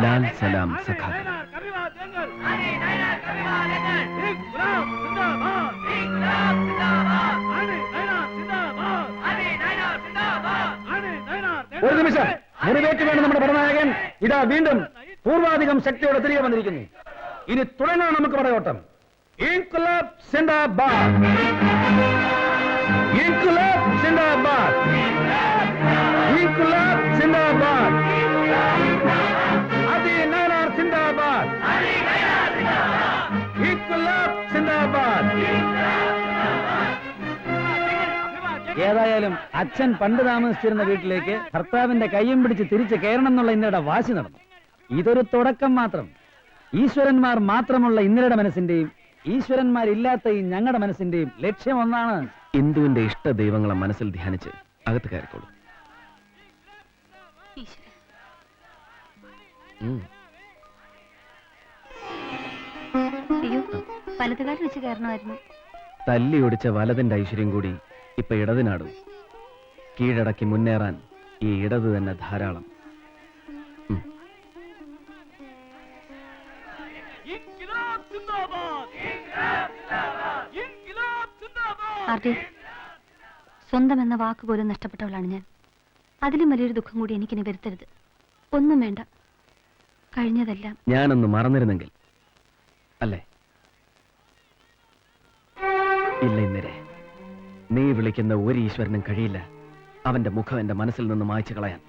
ലാൽ സലാം സഖാക്കൾ. ഒരു നിമിഷം, മുറിവേറ്റ് വേണം നമ്മുടെ പടനായകൻ ഇതാ വീണ്ടും പൂർവാധികം ശക്തിയോടെ തിരികെ വന്നിരിക്കുന്നു. ഇനി തുടങ്ങാം നമുക്ക് പടയോട്ടം. ഇൻക്ലാബ് സിന്ദാബാദ്, ഇൻക്ലാബ് സിന്ദാബാദ്, ഇൻക്ലാബ് സിന്ദാബാദ്, അതി നയനാർ സിന്ദാബാദ്, ഇൻക്ലാബ് സിന്ദാബാദ്. ഏതായാലും അച്ഛൻ പണ്ട് താമസിച്ചിരുന്ന വീട്ടിലേക്ക് ഭർത്താവിന്റെ കയ്യും പിടിച്ച് തിരിച്ചു കയറണം എന്നുള്ള ഇന്നയുടെ വാശി നടന്നു. ഇതൊരു തുടക്കം മാത്രം. ഈശ്വരന്മാർ മാത്രമുള്ള ഇന്നയുടെ മനസ്സിന്റെയും ഈശ്വരന്മാരില്ലാത്ത ഈ ഞങ്ങളുടെ മനസ്സിന്റെയും ലക്ഷ്യം ഒന്നാണ്. ഇന്ദുവിന്റെ ഇഷ്ട ദൈവങ്ങളെ മനസ്സിൽ ധ്യാനിച്ച് അകത്ത് കയറിക്കോളൂ. വലതുകാലം വെച്ച് കയറണമായിരുന്നു. തല്ലി ഒടിച്ച വലതിന്റെ ഐശ്വര്യം കൂടി ഇപ്പൊ ഇടതിനാടും. കീഴടക്കി മുന്നേറാൻ ഈ ഇടത് തന്നെ ധാരാളം. സ്വന്തം എന്ന വാക്ക് പോലും നഷ്ടപ്പെട്ടവളാണ് ഞാൻ. അതിലും വലിയൊരു ദുഃഖം കൂടി എനിക്കിനി വരുത്തരുത്. ഒന്നും വേണ്ട, കഴിഞ്ഞതെല്ലാം ഞാനൊന്ന് മറന്നിരുന്നെങ്കിൽ അല്ലേ? ഇല്ല ഇന്ദിരെ, നീ വിളിക്കുന്ന ഒരു ഈശ്വരനും കഴിയില്ല അവന്റെ മുഖം എന്റെ മനസ്സിൽ നിന്ന് മായ്ച്ചു കളയാൻ.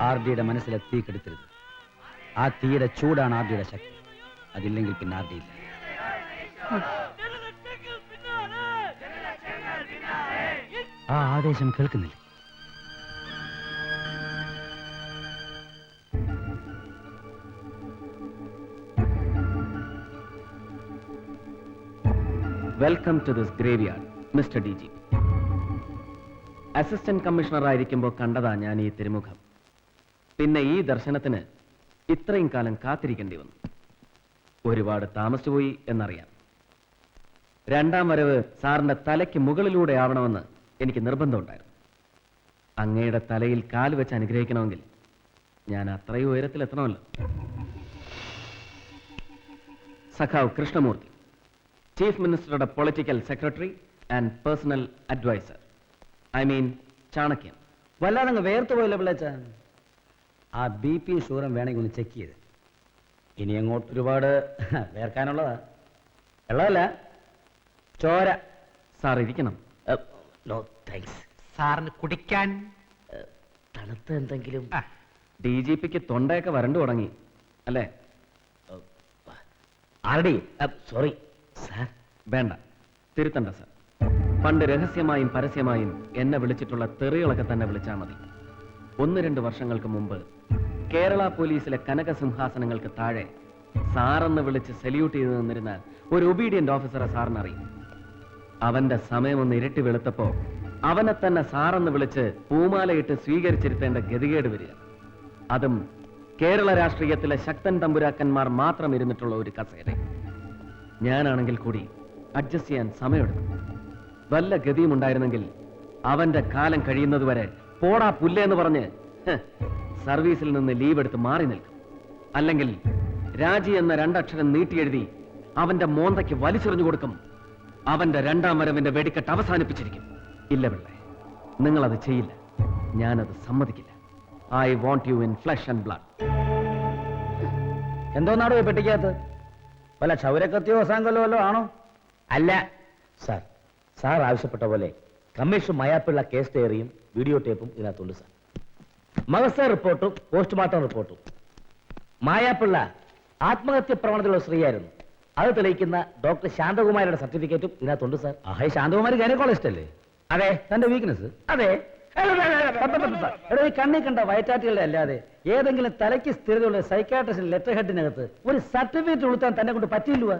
ആർഡിയുടെ മനസ്സിലെ തീ കെടുത്തരുത്. ആ തീയുടെ ചൂടാണ് ആർഡിയുടെ ശക്തി. അതില്ലെങ്കിൽ പിന്നെ ആർഡിയില്ല. ആ ആദേശം കേൾക്കുന്നില്ല. Welcome to this graveyard mister DG. Assistant commissioner ആയിരിക്കുമ്പോൾ കണ്ടതാ ഞാൻ ഈ തിരുമുഖം. പിന്നെ ഈ ദർശനത്തിന് ഇത്രയും കാലം കാത്തിരിക്കേണ്ടി വന്നു. ഒരുപാട് താമസിച്ചുപോയി എന്നറിയാം. രണ്ടാം വരവ് സാറിന്റെ തലയ്ക്ക് മുകളിലൂടെ ആവണമെന്ന് എനിക്ക് നിർബന്ധമുണ്ടായിരുന്നു. അങ്ങയുടെ തലയിൽ കാൽ വെച്ച് അനുഗ്രഹിക്കണമെങ്കിൽ ഞാൻ അത്രയും ഉയരത്തിലെത്തണമല്ലോ. സഖാവ് കൃഷ്ണമൂർത്തി, ചീഫ് മിനിസ്റ്ററുടെ political secretary and personal adviser. I mean Chanakyan. വല്ലാതെ വേർത്ത് പോയല്ലോ പിള്ളേച്ച. ആ BP ഷുഗറും വേണമെങ്കിൽ ഒന്ന് ചെക്ക് ചെയ്ത്. ഇനി അങ്ങോട്ട് ഒരുപാട് വേർക്കാനുള്ളതാ. വെള്ളമല്ല, ചോര. സാർ ഇരിക്കണം. No thanks. സാറിന് കുടിക്കാൻ തണുത്ത എന്തെങ്കിലും? DGPക്ക് തൊണ്ടയൊക്കെ വരണ്ടു തുടങ്ങി അല്ലേ? RD, sorry sir. വേണ്ട, തിരുത്തണ്ട സാർ. പണ്ട് രഹസ്യമായും പരസ്യമായും എന്നെ വിളിച്ചിട്ടുള്ള തെറികളൊക്കെ തന്നെ വിളിച്ചാൽ മതി. 1-2 വർഷങ്ങൾക്ക് മുമ്പ് കേരള പോലീസിലെ കനകസിംഹാസനങ്ങൾക്ക് താഴെ സാറെന്ന് വിളിച്ച് സല്യൂട്ട് ചെയ്തു നിന്നിരുന്ന ഒരു ഒബീഡിയന്റ് ഓഫീസറെ സാറിനറിയും. അവന്റെ സമയമൊന്ന് ഇരട്ടി വെളുത്തപ്പോ അവനെ തന്നെ സാറെന്ന് വിളിച്ച് പൂമാലയിട്ട് സ്വീകരിച്ചിരുത്തേണ്ട ഗതികേട് വരിക. അതും കേരള രാഷ്ട്രീയത്തിലെ ശക്തൻ തമ്പുരാക്കന്മാർ മാത്രം ഇരുന്നിട്ടുള്ള ഒരു കസേര. ഞാനാണെങ്കിൽ കൂടി അഡ്ജസ്റ്റ് ചെയ്യാൻ സമയമെടുക്കും. വല്ല ഗതിയും ഉണ്ടായിരുന്നെങ്കിൽ അവന്റെ കാലം കഴിയുന്നതുവരെ പോടാ പുല്ലേന്ന് പറഞ്ഞ് സർവീസിൽ നിന്ന് ലീവ് എടുത്ത് മാറി നിൽക്കും. അല്ലെങ്കിൽ രാജി എന്ന 2 അക്ഷരം നീട്ടിയെഴുതി അവന്റെ മോന്തയ്ക്ക് വലിച്ചെറിഞ്ഞു കൊടുക്കും. അവന്റെ രണ്ടാം വരവിന്റെ വെടിക്കെട്ട് അവസാനിപ്പിച്ചിരിക്കും. ഇല്ല പിള്ളേ, നിങ്ങളത് ചെയ്യില്ല. ഞാനത് സമ്മതിക്കില്ല. I want you in flesh and blood. എന്തോന്നാടോ പെട്ടിക്കകത്ത്? വല്ല ക്ഷൗരക്കത്തിയോ സാങ്കല്ലോ വല്ലോ ആണോ? അല്ല സാർ, സാർ ആവശ്യപ്പെട്ട പോലെ കമ്മീഷൻ മയാപ്പിള്ള കേസ് ഡയറിയും വീഡിയോ ടേപ്പും ഇതിനകത്തുണ്ട് സാർ. മഗസ റിപ്പോർട്ടും പോസ്റ്റ്മോർട്ടം റിപ്പോർട്ടും. മായാപ്പിള്ള ആത്മഹത്യ പ്രവണതയുള്ള സ്ത്രീയായിരുന്നു. അത് തെളിയിക്കുന്ന ഡോക്ടർ ശാന്തകുമാരിയുടെ സർട്ടിഫിക്കറ്റും ഇതിനകത്തുണ്ട് സാർ. ആഹേ, ശാന്തകുമാരി ഗൈനക്കോളജിസ്റ്റ് അല്ലേ? അതെ. തന്റെ വീക്ക്നെസ് അതെ. എടോ, ഈ കണ്ണി കണ്ട വയറ്റാറ്റുകളുടെ അല്ലാതെ ഏതെങ്കിലും തലയ്ക്ക് സ്ഥിരതയുള്ള സൈക്കാട്രിസ്റ്റിന്റെ ലെറ്റർ ഹെഡിനകത്ത് ഒരു സർട്ടിഫിക്കറ്റ് കൊടുത്താൻ തന്നെ കൊണ്ട് പറ്റിയില്ല.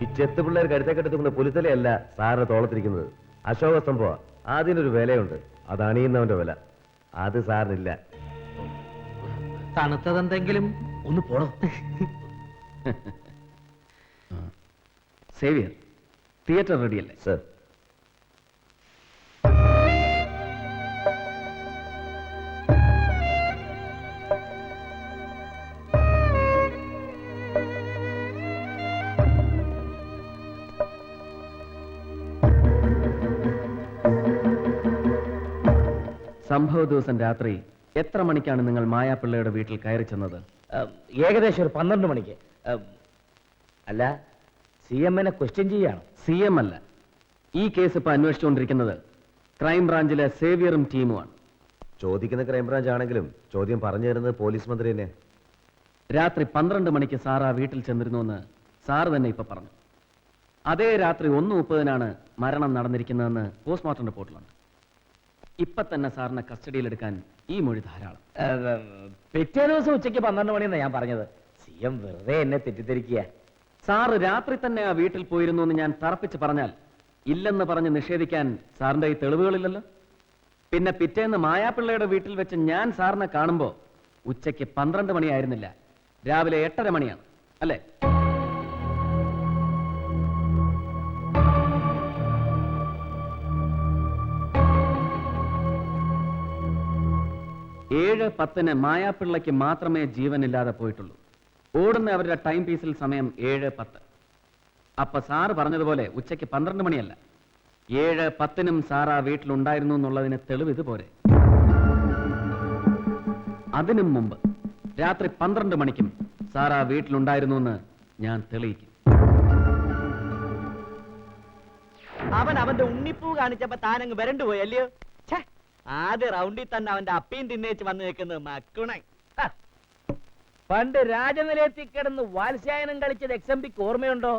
ഈ ചെത്ത് പിള്ളേർ കരുത്തേക്കെടുത്തുകൊണ്ട് പുലിത്തലയല്ല സാറിന് തോളത്തിരിക്കുന്നത്, അശോക സംഭവം. അതിനൊരു വിലയുണ്ട്, അത് അണിയുന്നവന്റെ വില. അത് സാറിനില്ല. തണുത്തതെന്തെങ്കിലും ഒന്ന് പോണോ? സേവിയർ, തിയേറ്റർ റെഡിയല്ലേ? സർ, സംഭവ ദിവസം രാത്രി എത്ര മണിക്കാണ് നിങ്ങൾ മായാപ്പിള്ളയുടെ വീട്ടിൽ കയറി ചെന്നത്? ഏകദേശം ഒരു 12 മണിക്ക്. അല്ല, CM-നെ ക്വസ്റ്റ്യൻ ചെയ്യാണ്. CM അല്ല, ഈ കേസ് ഇപ്പൊ അന്വേഷിച്ചുകൊണ്ടിരിക്കുന്നത് ക്രൈംബ്രാഞ്ചിലെ സേവിയറും ടീമുമാണ്. ചോദിക്കുന്ന ക്രൈംബ്രാഞ്ച് ആണെങ്കിലും ചോദ്യം പറഞ്ഞു തരുന്നത് പോലീസ് മന്ത്രി തന്നെ. രാത്രി 12 മണിക്ക് സാർ ആ വീട്ടിൽ ചെന്നിരുന്നുവെന്ന് സാർ തന്നെ ഇപ്പൊ പറഞ്ഞു. അതേ രാത്രി 1:30-നാണ് മരണം നടന്നിരിക്കുന്നതെന്ന് പോസ്റ്റ്മോർട്ടം റിപ്പോർട്ടിലുണ്ട്. ഇപ്പൊ തന്നെ സാറിനെ കസ്റ്റഡിയിലെടുക്കാൻ ഈ മൊഴി ധാരാളം. പിറ്റേ ദിവസം ഉച്ചയ്ക്ക് 12 മണിയെന്നാ ഞാൻ പറഞ്ഞത്. CM വെറുതെ എന്നെ തെറ്റിദ്ധരിക്കുക. സാറ് രാത്രി തന്നെ ആ വീട്ടിൽ പോയിരുന്നു എന്ന് ഞാൻ തറപ്പിച്ച് പറഞ്ഞാൽ ഇല്ലെന്ന് പറഞ്ഞ് നിഷേധിക്കാൻ സാറിന്റെ ഈ തെളിവുകളില്ലല്ലോ. പിന്നെ പിറ്റേന്ന് മായാപ്പിള്ളയുടെ വീട്ടിൽ വെച്ച് ഞാൻ സാറിനെ കാണുമ്പോ ഉച്ചയ്ക്ക് 12 മണിയായിരുന്നില്ല, രാവിലെ 8:30 മണിയാണ് അല്ലേ? ഏഴ് 10-ന് മായാപ്പിള്ളയ്ക്ക് മാത്രമേ ജീവനില്ലാതെ പോയിട്ടുള്ളൂ. ഓടുന്ന അവരുടെ ടൈം പീസിൽ സമയം 7:10. അപ്പൊ സാറ് പറഞ്ഞതുപോലെ ഉച്ചയ്ക്ക് 12 മണിയല്ല, 7:10-നും സാർ ആ വീട്ടിലുണ്ടായിരുന്നു എന്നുള്ളതിന് തെളിവ് ഇതുപോലെ. അതിനും മുമ്പ് രാത്രി 12 മണിക്കും സാർ ആ വീട്ടിലുണ്ടായിരുന്നു എന്ന് ഞാൻ തെളിയിക്കും. അവൻ അവന്റെ ഉണ്ണിപ്പൂ കാണിച്ചപ്പോ താനങ്ങ് വരണ്ടു പോയി അല്ലയോ? ആദ്യ റൗണ്ടിൽ തന്നെ അവന്റെ അപ്പീൻ തിന്നേച്ച് വന്നു നിൽക്കുന്നത് മക്കുണൻ. പണ്ട് രാജനിലയത്തിൽ കിടന്ന് വാത്സ്യായനം കളിച്ചത് XMPക്ക് ഓർമ്മയുണ്ടോ?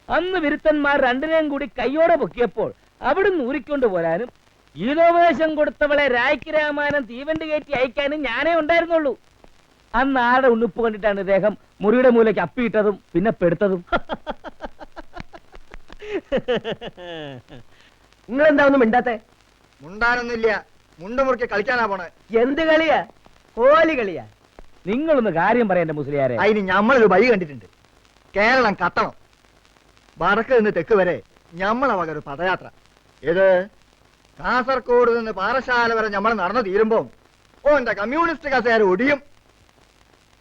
അന്ന് വിരുത്തന്മാർ രണ്ടിനെയും കൂടി കയ്യോടെ പൊക്കിയപ്പോൾ അവിടുന്ന് ഊരിക്കൊണ്ട് പോരാനും ഗീതോപദേശം കൊടുത്തവളെ രായ്ക്ക് രാമായണം തീവണ്ടി കയറ്റി അയക്കാനും ഞാനേ ഉണ്ടായിരുന്നുള്ളൂ. അന്ന് ആരുടെ ഉണ്ണിപ്പ് കണ്ടിട്ടാണ് ഇദ്ദേഹം മുറിയുടെ മൂലയ്ക്ക് അപ്പിയിട്ടതും പിന്നെ പെടുത്തതും? നിങ്ങളെന്താ ഒന്നും മിണ്ടാത്തെ? മുണ്ടാനൊന്നുമില്ല, മുണ്ട് മുറുക്കി കളിക്കാനാ പോണേ. എന്ത് കളിയാ? കോലി കളിയാ? നിങ്ങളൊന്ന് കാര്യം പറയണ്ട മുസ്ലിയാരെ. അതിന് ഞമ്മളൊരു വഴി കണ്ടിട്ടുണ്ട്. കേരളം കത്തണം. വടക്ക് നിന്ന് തെക്ക് വരെ ഞമ്മളെ വക ഒരു പദയാത്ര. ഏത് കാസർഗോഡ് നിന്ന് പാറശാല വരെ നമ്മൾ നടന്നു തീരുമ്പോ ഓന്റെ കമ്മ്യൂണിസ്റ്റ് കസേര ഒടിയും.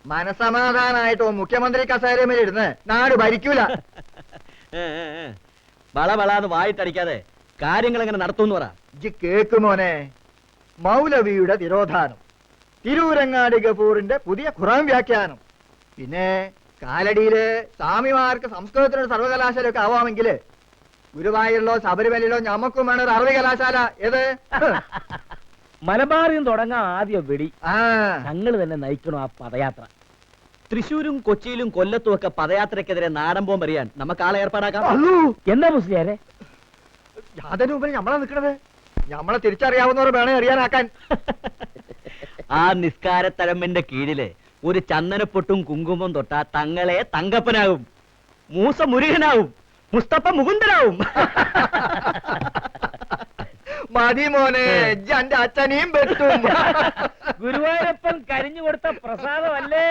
മനസമാധാനായിട്ട് മുഖ്യമന്ത്രി കസേരമേൽ ഇരുന്ന് നാട് ഭരിക്കൂല. വളവളാന്ന് വായിട്ടടിക്കാതെ കാര്യങ്ങൾ എങ്ങനെ നടത്തുമെന്ന് പറ. ഇജ്ജ് കേക്കുമോനെ, മൗലവിയുടെ തിരോധാനം, തിരൂരങ്ങാടി ഗഫൂറിന്റെ പുതിയ ഖുർആൻ വ്യാഖ്യാനം, പിന്നെ കാലടിയില് സ്വാമിമാർക്ക് സംസ്കൃതത്തിനൊരു സർവകലാശാലയൊക്കെ ആവാമെങ്കില് ഗുരുവായൂരിലോ ശബരിമലയിലോ ഞമ്മക്കും വേണം ഒരു അറബി കലാശാല. ഏത് മലബാറിൽ തുടങ്ങാൻ ആദ്യം വെടി. ആ ഞങ്ങൾ തന്നെ നയിക്കണോ ആ പദയാത്ര? തൃശ്ശൂരും കൊച്ചിയിലും കൊല്ലത്തും ഒക്കെ പദയാത്രക്കെതിരെ നാടൻ ബോംബ് നമുക്ക് ആളെ ഏർപ്പാടാക്കാം. എന്താ മുസ്ലിയാരെ? യാതൊരു മുമ്പിൽ ഞമ്മളെ നിൽക്കണത്? ഞമ്മളെ തിരിച്ചറിയാവുന്നവർ വേണേ അറിയാനാക്കാൻ. ആ നിസ്കാരത്തലമ്പിന്റെ കീഴില് ഒരു ചന്ദനപ്പൊട്ടും കുങ്കുമം തൊട്ടാ തങ്ങളെ തങ്കപ്പനാവും, മൂസ മുരുകനാവും, മുസ്തഫ മുകുന്ദനാവും. മതി മോനെ, എന്റെ അച്ഛനെയും പെട്ടും. ഗുരുവായൂരപ്പൻ കരിഞ്ഞു കൊടുത്ത പ്രസാദമല്ലേ?